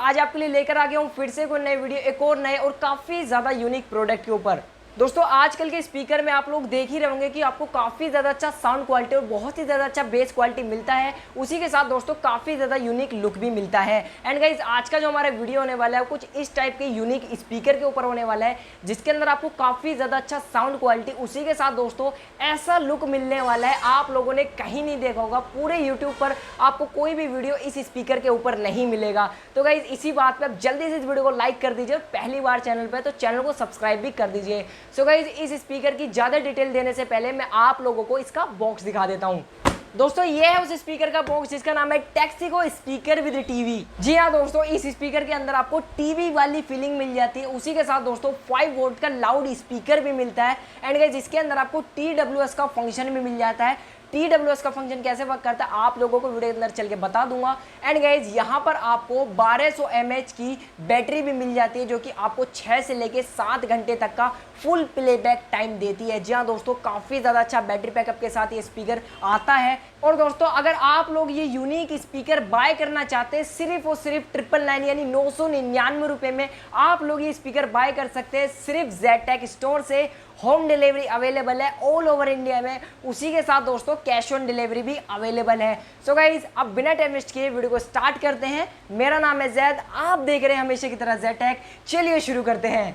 आज आपके लिए लेकर आ गया हूँ फिर से कोई नई वीडियो, एक और नए और काफ़ी ज़्यादा यूनिक प्रोडक्ट के ऊपर। दोस्तों आजकल के स्पीकर में आप लोग देख ही रहे होंगे कि आपको काफ़ी ज़्यादा अच्छा साउंड क्वालिटी और बहुत ही ज़्यादा अच्छा बेस क्वालिटी मिलता है। उसी के साथ दोस्तों काफ़ी ज़्यादा यूनिक लुक भी मिलता है। एंड गाइज आज का जो हमारा वीडियो होने वाला है कुछ इस टाइप के यूनिक स्पीकर के ऊपर होने वाला है, जिसके अंदर आपको काफ़ी ज़्यादा अच्छा साउंड क्वालिटी, उसी के साथ दोस्तों ऐसा लुक मिलने वाला है आप लोगों ने कहीं नहीं देखा होगा। पूरे यूट्यूब पर आपको कोई भी वीडियो इस स्पीकर के ऊपर नहीं मिलेगा। तो गाइज इसी बात पर आप जल्दी से इस वीडियो को लाइक कर दीजिए, पहली बार चैनल पर तो चैनल को सब्सक्राइब भी कर दीजिए। सो गाइज इस स्पीकर की ज़्यादा डिटेल देने से पहले मैं आप लोगों को इसका बॉक्स दिखा देता हूँ। दोस्तों ये है उस स्पीकर का बॉक्स जिसका नाम है टैक्सिको स्पीकर विद टीवी। जी हाँ दोस्तों, इस स्पीकर के अंदर आपको टीवी वाली फीलिंग मिल जाती है। उसी के साथ दोस्तों 5 वोल्ट का लाउड स्पीकर भी मिलता है। एंड गाइस इसके अंदर आपको TWS का फंक्शन भी मिल जाता है। TWS का फंक्शन कैसे वर्क करता है आप लोगों को वीडियो के अंदर चल के बता दूंगा। एंड गाइज यहाँ पर आपको 1200 mAh की बैटरी भी मिल जाती है, जो कि आपको 6 से लेके 7 घंटे तक का फुल प्लेबैक टाइम देती है। जी हाँ दोस्तों, काफ़ी ज़्यादा अच्छा बैटरी बैकअप के साथ ये स्पीकर आता है। और दोस्तों अगर आप लोग ये यूनिक स्पीकर बाय करना चाहते हैं सिर्फ और सिर्फ 999 यानी 999 रुपये में आप लोग ये स्पीकर बाय कर सकते हैं सिर्फ ज़ेड स्टोर से। होम डिलीवरी अवेलेबल है ऑल ओवर इंडिया में। उसी के साथ दोस्तों कैश ऑन डिलीवरी भी अवेलेबल है। सो गाइज अब बिना टाइम वेस्ट किए वीडियो को स्टार्ट करते हैं। मेरा नाम है जैद, आप देख रहे हैं हमेशा की तरह ज़ेड। चलिए शुरू करते हैं।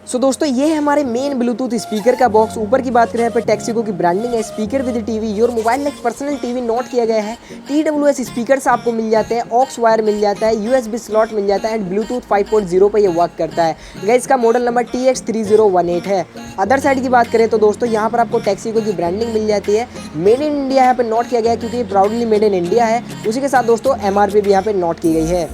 सो दोस्तों ये है हमारे मेन ब्लूटूथ स्पीकर का बॉक्स। ऊपर की बात करें यहाँ पे टैक्सिको की ब्रांडिंग है, speaker with TV, your mobile like personal TV note किया गया है। TWS स्पीकर्स आपको मिल जाते हैं, ऑक्स वायर मिल जाता है, USB स्लॉट मिल जाता है एंड ब्लूटूथ 5.0 पर ये वर्क करता है। गाइस इसका मॉडल नंबर Tx-3018 है। अदर साइड की बात करें तो दोस्तों यहाँ पर आपको टैक्सिको की ब्रांडिंग मिल जाती है। मेड इन इंडिया यहाँ पे नोट किया गया है क्योंकि प्राउडली मेड इन इंडिया है। उसी के साथ दोस्तों MRP भी यहाँ पे नोट की गई है।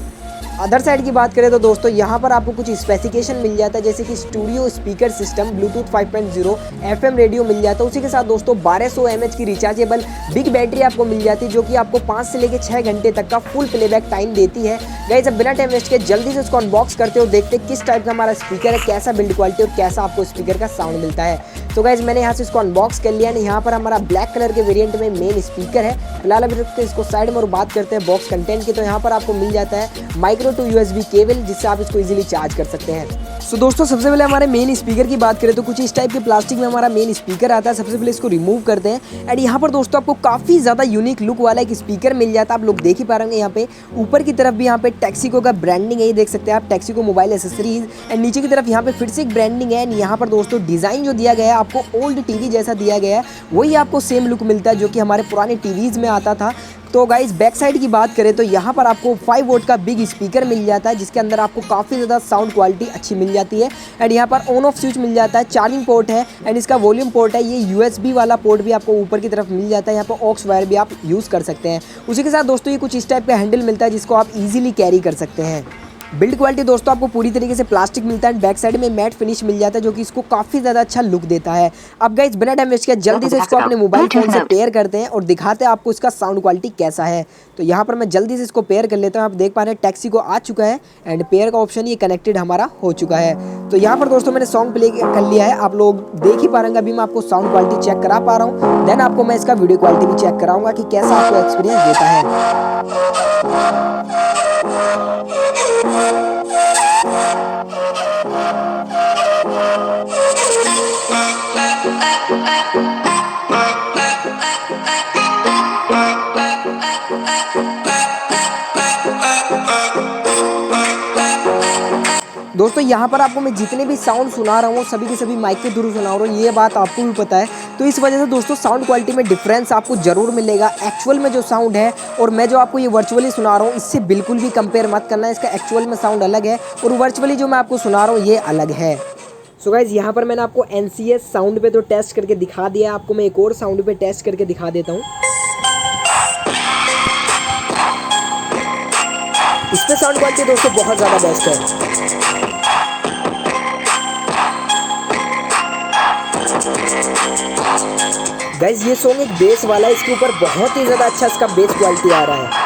अदर साइड की बात करें तो दोस्तों यहाँ पर आपको कुछ स्पेसिफिकेशन मिल जाता है, जैसे कि studio speaker system, Bluetooth 5.0, FM radio मिल जाता है। उसी के साथ दोस्तों 1200 mAh की रिचार्जेबल बिग बैटरी आपको मिल जाती है, जो कि आपको 5 से लेकर 6 घंटे तक का फुल प्लेबैक टाइम देती है। गाइस अब बिना टाइम वेस्ट के जल्दी से इसको अनबॉक्स करते हो, देखते किस टाइप का हमारा स्पीकर है, कैसा बिल्ड क्वालिटी और कैसा आपको स्पीकर का साउंड मिलता है। तो गाइस मैंने यहाँ से इसको अनबॉक्स कर लिया है। यहाँ पर हमारा ब्लैक कलर के वेरिएंट में मेन स्पीकर है। फिलहाल अभी रखते हैं इसको साइड में और बात करते हैं बॉक्स कंटेंट की। तो यहाँ पर आपको मिल जाता है माइक्रो टू USB केबल, जिससे आप इसको इजीली चार्ज कर सकते हैं। सो दोस्तों सबसे पहले हमारे मेन स्पीकर की बात करें तो कुछ इस टाइप के प्लास्टिक में हमारा मेन स्पीकर आता है। सबसे पहले इसको रिमूव करते हैं एंड यहाँ पर दोस्तों आपको काफ़ी ज़्यादा यूनिक लुक वाला एक स्पीकर मिल जाता है। आप लोग देख ही पा रहे होंगे यहाँ पे ऊपर की तरफ भी यहाँ पे टैक्सिको का ब्रांडिंग है, ये देख सकते हैं आप, टैक्सिको मोबाइल एसेसरीज। एंड नीचे की तरफ यहाँ पे फिर से एक ब्रांडिंग है। एंड यहाँ पर दोस्तों डिज़ाइन जो दिया गया है आपको ओल्ड टीवी जैसा दिया गया है, वही आपको सेम लुक मिलता है जो कि हमारे पुराने टीवीज़ में आता था। तो गाइस बैक साइड की बात करें तो यहाँ पर आपको 5 वोल्ट का बिग स्पीकर मिल जाता है, जिसके अंदर आपको काफ़ी ज़्यादा साउंड क्वालिटी अच्छी मिल जाती है। एंड यहाँ पर ऑन ऑफ स्विच मिल जाता है, चार्जिंग पोर्ट है एंड इसका वॉल्यूम पोर्ट है। ये USB वाला पोर्ट भी आपको ऊपर की तरफ मिल जाता है। यहाँ पर ऑक्स वायर भी आप यूज़ कर सकते हैं। उसी के साथ दोस्तों ये कुछ इस टाइप का हैंडल मिलता है, जिसको आप ईजिली कैरी कर सकते हैं। बिल्ड क्वालिटी दोस्तों आपको पूरी तरीके से प्लास्टिक मिलता है। बैक साइड में मैट फिनिश मिल जाता है, जो कि इसको काफ़ी ज़्यादा अच्छा लुक देता है। अब गाइस बिना टाइम वेस्ट किए जल्दी से इसको अपने मोबाइल फोन से पेयर करते हैं और दिखाते हैं आपको इसका साउंड क्वालिटी कैसा है। तो यहाँ पर मैं जल्दी से इसको पेयर कर लेता हूँ। आप देख पा रहे हैं टैक्सिको आ चुका है एंड पेयर का ऑप्शन ये कनेक्टेड हमारा हो चुका है। तो यहाँ पर दोस्तों मैंने सॉन्ग प्ले कर लिया है, आप लोग देख ही पा रहे हैं। अभी मैं आपको साउंड क्वालिटी चेक करा पा रहा हूँ, देन आपको मैं इसका वीडियो क्वालिटी भी चेक कराऊंगा कि कैसा आपको एक्सपीरियंस देता है। दोस्तों यहाँ पर आपको मैं जितने भी साउंड सुना रहा हूँ सभी के सभी माइक के थ्रू सुना रहा हूँ, ये बात आपको भी पता है। तो इस वजह से दोस्तों साउंड क्वालिटी में डिफरेंस आपको जरूर मिलेगा। एक्चुअल में जो साउंड है और मैं जो आपको ये वर्चुअली सुना रहा हूँ इससे बिल्कुल भी कंपेयर मत करना है। इसका एक्चुअल में साउंड अलग है और वर्चुअली जो मैं आपको सुना रहा हूँ ये अलग है। सो गाइज यहाँ पर मैंने आपको NCS साउंड पे तो टेस्ट करके दिखा दिया, आपको मैं एक और साउंड पे टेस्ट करके दिखा देता हूँ। इस पे साउंड क्वालिटी दोस्तों बहुत ज़्यादा बेस्ट है। गाइज ये सॉन्ग एक बेस वाला है, इसके ऊपर बहुत ही ज़्यादा अच्छा इसका बेस क्वालिटी आ रहा है।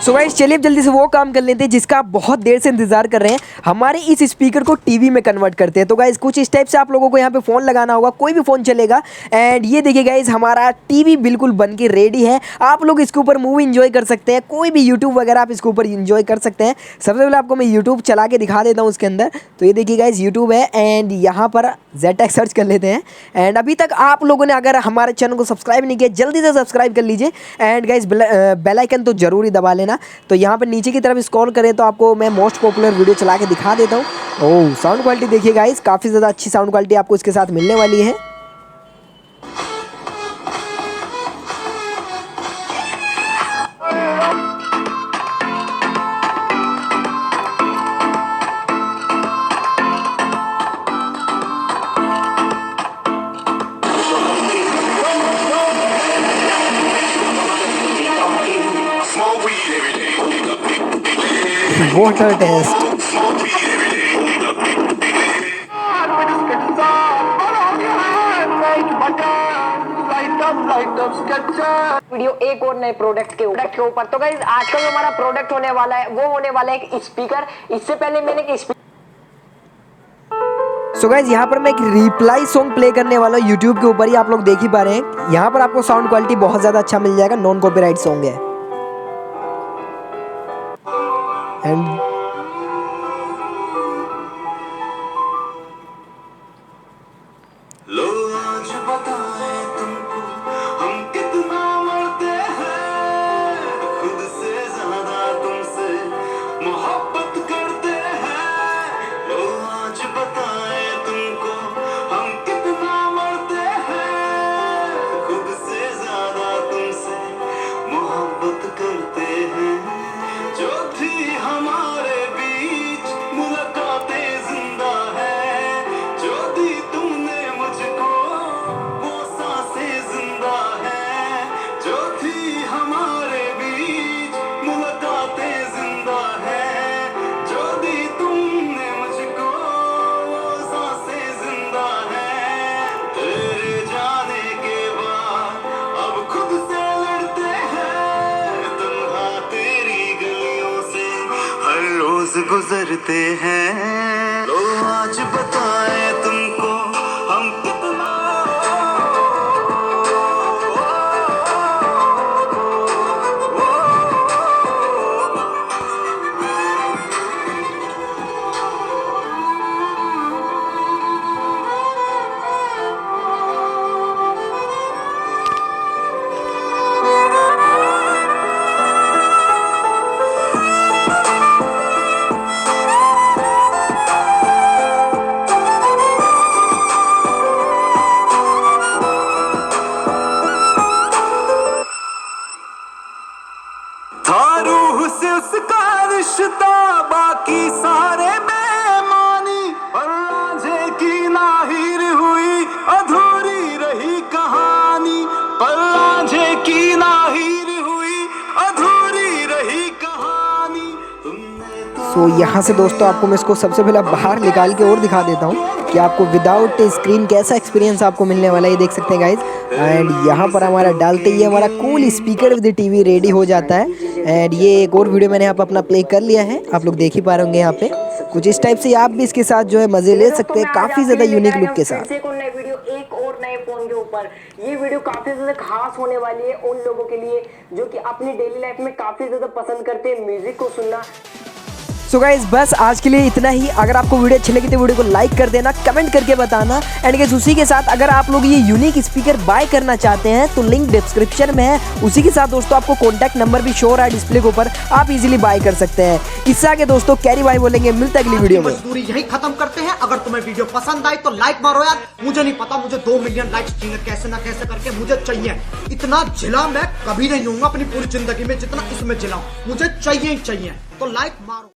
सो गाइस चलिए अब जल्दी से वो काम कर लेते हैं जिसका आप बहुत देर से इंतजार कर रहे हैं। हमारे इस स्पीकर को टीवी में कन्वर्ट करते हैं। तो गाइस कुछ इस टाइप से आप लोगों को यहाँ पे फ़ोन लगाना होगा, कोई भी फ़ोन चलेगा। एंड ये देखिए गाइस हमारा टीवी बिल्कुल बन के रेडी है। आप लोग इसके ऊपर मूवी इंजॉय कर सकते हैं, कोई भी यूट्यूब वगैरह आप इसके ऊपर इंजॉय कर सकते हैं। सबसे पहले आपको मैं यूट्यूब चला के दिखा देता हूँ उसके अंदर। तो ये देखिए गाइस यूट्यूब है एंड यहाँ पर ZTech सर्च कर लेते हैं। एंड अभी तक आप लोगों ने अगर हमारे चैनल को सब्सक्राइब नहीं किया जल्दी से सब्सक्राइब कर लीजिए। एंड गाइस बेल आइकन तो जरूर ही दबा लेना। तो यहाँ पर नीचे की तरफ स्क्रॉल करें तो आपको मैं मोस्ट पॉपुलर वीडियो चला के दिखा देता हूँ। ओह साउंड क्वालिटी देखिए गाइस, काफ़ी ज़्यादा अच्छी साउंड क्वालिटी आपको इसके साथ मिलने वाली है। वाटर टेस्ट वीडियो एक और नए प्रोडक्ट के ऊपर। तो गाइस आज का जो हमारा प्रोडक्ट होने वाला है वो होने वाला है एक स्पीकर। इससे पहले मैंने एक सो गाइस यहाँ पर मैं एक रिप्लाई सॉन्ग प्ले करने वाला हूँ यूट्यूब के ऊपर ही, आप लोग देख ही पा रहे हैं। यहाँ पर आपको साउंड क्वालिटी बहुत ज़्यादा अच्छा मिल जाएगा, नॉन कॉपीराइट सॉन्ग है। एंड गुजरते हैं तो आज बताएं तुमको हम कितना बाकी सारे बेमानी पर रांझे की नाहिर हुई अधूरी रही कहानी, पर रांझे की नाहिर हुई अधूरी रही कहानी। सो यहाँ से दोस्तों आपको मैं इसको सबसे पहले बाहर निकाल के और दिखा देता हूँ कि आपको विदाउट स्क्रीन कैसा एक्सपीरियंस आपको मिलने वाला है, ये देख सकते हैं गाइज। एंड यहाँ पर हमारा डालते ही हमारा cool speaker with TV ready हो जाता है। एंड ये एक और वीडियो मैंने यहाँ पर अपना प्ले कर लिया है, आप लोग देख ही पा रहे होंगे। यहाँ पे कुछ इस टाइप से आप भी इसके साथ जो है मजे ले सकते हैं, काफ़ी ज़्यादा यूनिक लुक के साथ। एक और नई वीडियो एक और नए फोन के ऊपर। ये वीडियो काफ़ी ज़्यादा खास होने वाली है उन लोगों के लिए जो कि अपनी डेली लाइफ में काफ़ी ज़्यादा पसंद करते हैं म्यूजिक को सुनना। सो गाइस बस आज के लिए इतना ही। अगर आपको वीडियो अच्छी लगी तो वीडियो को लाइक कर देना, कमेंट करके बताना। एंड गाइस उसी के साथ अगर आप लोग ये यूनिक स्पीकर बाय करना चाहते हैं तो लिंक डिस्क्रिप्शन में है। उसी के साथ दोस्तों आपको कॉन्टैक्ट नंबर भी शो हो रहा है डिस्प्ले के ऊपर, आप इजीली बाय कर सकते हैं। इससे आगे दोस्तों कैरी बाय बोलेंगे, मिलता है अगली वीडियो में। मजदूरी यही खत्म करते हैं। अगर तुम्हें वीडियो पसंद आई तो लाइक मारो यार। मुझे नहीं पता, मुझे 2 मिलियन लाइक्स चाहिए, कैसे ना कैसे करके मुझे चाहिए। इतना जिला मैं कभी नहीं हूँ अपनी पूरी जिंदगी में जितना इसमें जिला, मुझे चाहिए ही चाहिए। तो लाइक मारो।